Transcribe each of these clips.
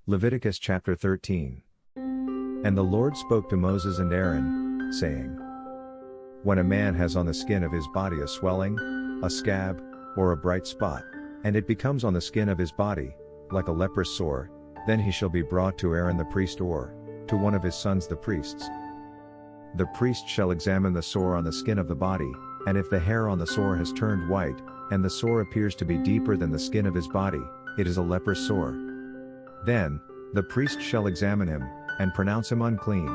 Leviticus chapter 13. And the Lord spoke to Moses and Aaron, saying, When a man has on the skin of his body a swelling, a scab, or a bright spot, and it becomes on the skin of his body, like a leprous sore, then he shall be brought to Aaron the priest or to one of his sons the priests. The priest shall examine the sore on the skin of the body, and if the hair on the sore has turned white, and the sore appears to be deeper than the skin of his body, it is a leprous sore. Then the priest shall examine him, and pronounce him unclean.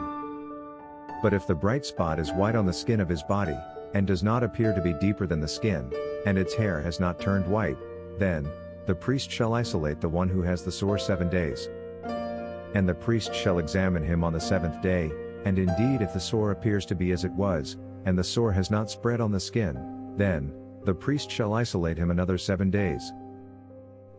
But if the bright spot is white on the skin of his body, and does not appear to be deeper than the skin, and its hair has not turned white, then the priest shall isolate the one who has the sore 7 days. And the priest shall examine him on the 7th day, and indeed if the sore appears to be as it was, and the sore has not spread on the skin, then the priest shall isolate him another 7 days.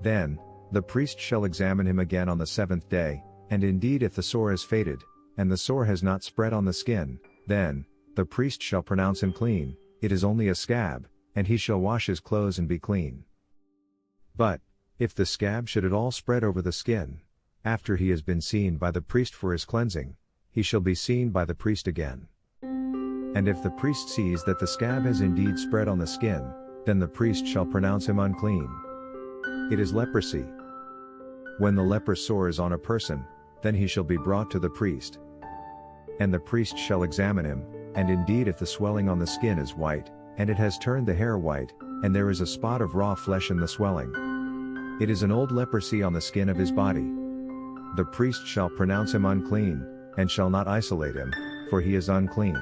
Then the priest shall examine him again on the 7th day, and indeed if the sore has faded, and the sore has not spread on the skin, then the priest shall pronounce him clean. It is only a scab, and he shall wash his clothes and be clean. But if the scab should at all spread over the skin, after he has been seen by the priest for his cleansing, he shall be seen by the priest again. And if the priest sees that the scab has indeed spread on the skin, then the priest shall pronounce him unclean. It is leprosy. When the leprous sore is on a person, then he shall be brought to the priest. And the priest shall examine him, and indeed if the swelling on the skin is white, and it has turned the hair white, and there is a spot of raw flesh in the swelling, it is an old leprosy on the skin of his body. The priest shall pronounce him unclean, and shall not isolate him, for he is unclean.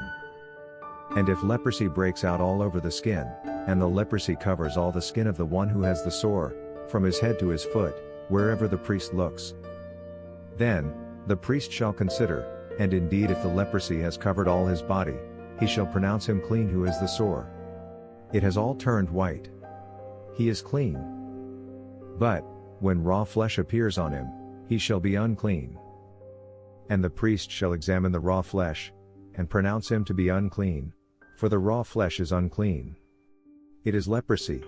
And if leprosy breaks out all over the skin, and the leprosy covers all the skin of the one who has the sore, from his head to his foot, wherever the priest looks, then the priest shall consider, and indeed if the leprosy has covered all his body, he shall pronounce him clean who has the sore. It has all turned white. He is clean. But when raw flesh appears on him, he shall be unclean. And the priest shall examine the raw flesh, and pronounce him to be unclean, for the raw flesh is unclean. It is leprosy.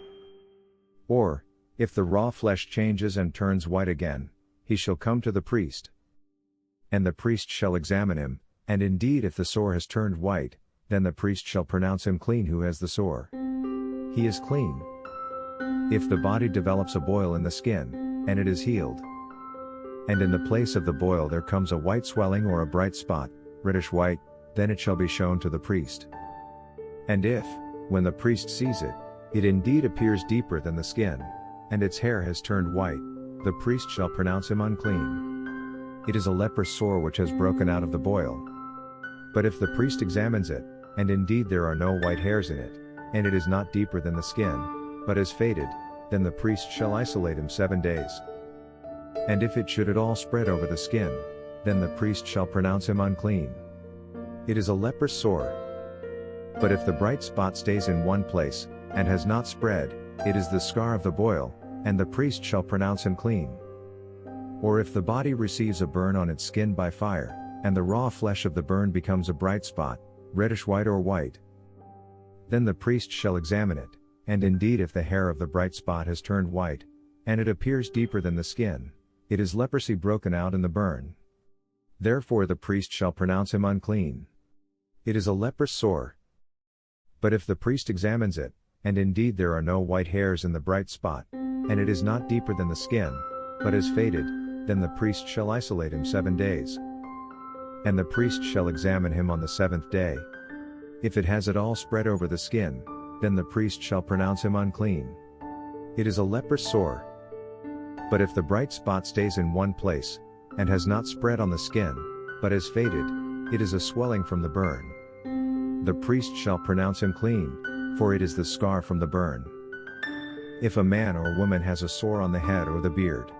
Or, if the raw flesh changes and turns white again, he shall come to the priest. And the priest shall examine him, and indeed if the sore has turned white, then the priest shall pronounce him clean who has the sore. He is clean. If the body develops a boil in the skin, and it is healed, and in the place of the boil there comes a white swelling or a bright spot, reddish white, then it shall be shown to the priest. And if, when the priest sees it, it indeed appears deeper than the skin, and its hair has turned white, the priest shall pronounce him unclean. It is a leprous sore which has broken out of the boil. But if the priest examines it, and indeed there are no white hairs in it, and it is not deeper than the skin, but has faded, then the priest shall isolate him 7 days. And if it should at all spread over the skin, then the priest shall pronounce him unclean. It is a leprous sore. But if the bright spot stays in one place, and has not spread, it is the scar of the boil, and the priest shall pronounce him clean. Or if the body receives a burn on its skin by fire, and the raw flesh of the burn becomes a bright spot, reddish white or white, then the priest shall examine it, and indeed if the hair of the bright spot has turned white, and it appears deeper than the skin, it is leprosy broken out in the burn. Therefore the priest shall pronounce him unclean. It is a leprous sore. But if the priest examines it, and indeed there are no white hairs in the bright spot, and it is not deeper than the skin, but has faded, then the priest shall isolate him 7 days. And the priest shall examine him on the 7th day. If it has at all spread over the skin, then the priest shall pronounce him unclean. It is a leprous sore. But if the bright spot stays in one place, and has not spread on the skin, but has faded, it is a swelling from the burn. The priest shall pronounce him clean, for it is the scar from the burn. If a man or woman has a sore on the head or the beard,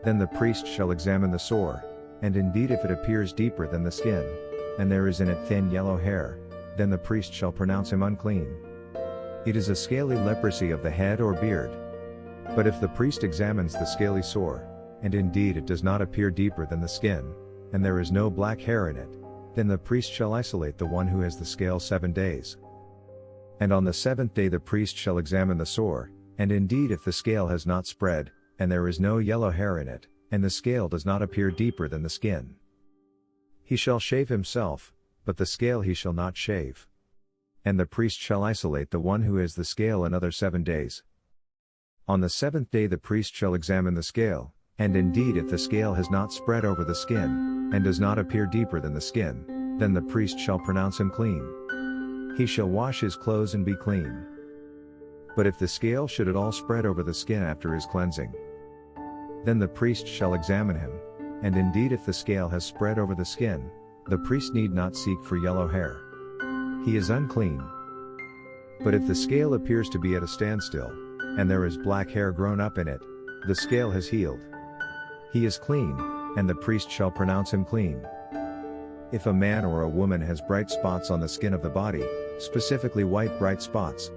then the priest shall examine the sore, and indeed if it appears deeper than the skin, and there is in it thin yellow hair, then the priest shall pronounce him unclean. It is a scaly leprosy of the head or beard. But if the priest examines the scaly sore, and indeed it does not appear deeper than the skin, and there is no black hair in it, then the priest shall isolate the one who has the scale 7 days. And on the 7th day the priest shall examine the sore, and indeed if the scale has not spread, and there is no yellow hair in it, and the scale does not appear deeper than the skin. He shall shave himself, but the scale he shall not shave. And the priest shall isolate the one who has the scale another 7 days. On the 7th day the priest shall examine the scale, and indeed if the scale has not spread over the skin, and does not appear deeper than the skin, then the priest shall pronounce him clean. He shall wash his clothes and be clean. But if the scale should at all spread over the skin after his cleansing, then the priest shall examine him, and indeed if the scale has spread over the skin, the priest need not seek for yellow hair. He is unclean. But if the scale appears to be at a standstill, and there is black hair grown up in it, the scale has healed. He is clean, and the priest shall pronounce him clean. If a man or a woman has bright spots on the skin of the body, specifically white bright spots,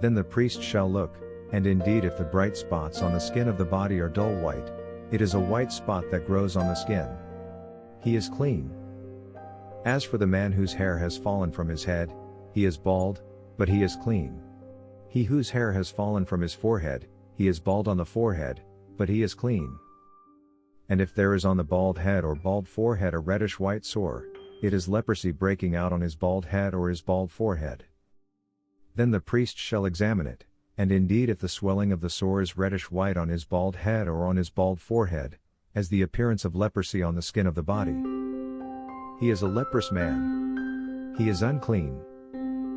then the priest shall look, and indeed if the bright spots on the skin of the body are dull white, it is a white spot that grows on the skin. He is clean. As for the man whose hair has fallen from his head, he is bald, but he is clean. He whose hair has fallen from his forehead, he is bald on the forehead, but he is clean. And if there is on the bald head or bald forehead a reddish white sore, it is leprosy breaking out on his bald head or his bald forehead. Then the priest shall examine it, and indeed if the swelling of the sore is reddish white on his bald head or on his bald forehead, as the appearance of leprosy on the skin of the body, he is a leprous man. He is unclean.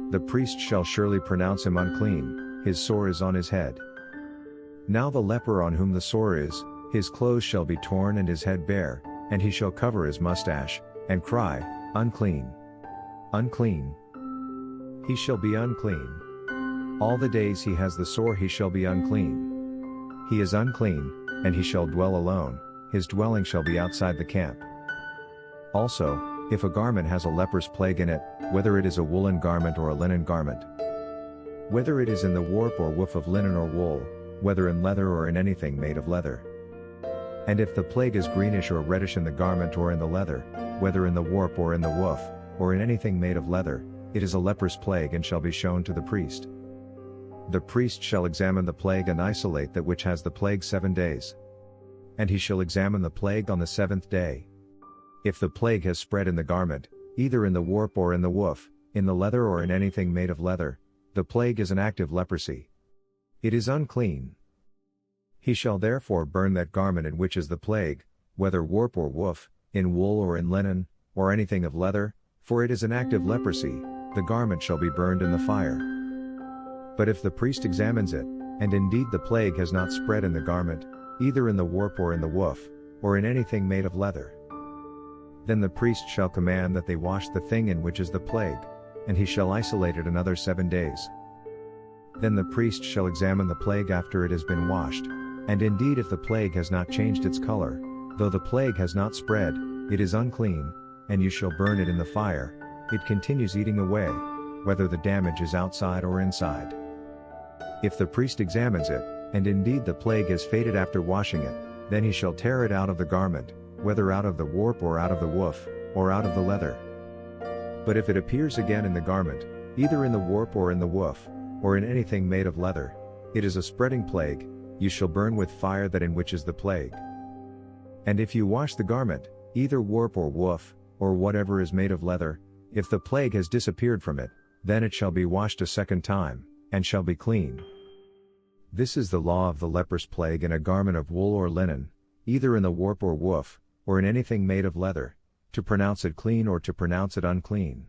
The priest shall surely pronounce him unclean, his sore is on his head. Now the leper on whom the sore is, his clothes shall be torn and his head bare, and he shall cover his mustache, and cry, Unclean! Unclean! He shall be unclean. All the days he has the sore he shall be unclean. He is unclean, and he shall dwell alone, his dwelling shall be outside the camp. Also, if a garment has a leprous plague in it, whether it is a woolen garment or a linen garment, whether it is in the warp or woof of linen or wool, whether in leather or in anything made of leather, and if the plague is greenish or reddish in the garment or in the leather, whether in the warp or in the woof, or in anything made of leather, it is a leprous plague and shall be shown to the priest. The priest shall examine the plague and isolate that which has the plague 7 days. And he shall examine the plague on the 7th day. If the plague has spread in the garment, either in the warp or in the woof, in the leather or in anything made of leather, the plague is an active leprosy. It is unclean. He shall therefore burn that garment in which is the plague, whether warp or woof, in wool or in linen, or anything of leather, for it is an active leprosy, the garment shall be burned in the fire. But if the priest examines it, and indeed the plague has not spread in the garment, either in the warp or in the woof, or in anything made of leather, then the priest shall command that they wash the thing in which is the plague, and he shall isolate it another 7 days. Then the priest shall examine the plague after it has been washed, and indeed if the plague has not changed its color, though the plague has not spread, it is unclean, and you shall burn it in the fire, it continues eating away, whether the damage is outside or inside. If the priest examines it, and indeed the plague has faded after washing it, then he shall tear it out of the garment, whether out of the warp or out of the woof, or out of the leather. But if it appears again in the garment, either in the warp or in the woof, or in anything made of leather, it is a spreading plague, you shall burn with fire that in which is the plague. And if you wash the garment, either warp or woof, or whatever is made of leather, if the plague has disappeared from it, then it shall be washed a second time, and shall be clean. This is the law of the leprous plague in a garment of wool or linen, either in the warp or woof, or in anything made of leather, to pronounce it clean or to pronounce it unclean.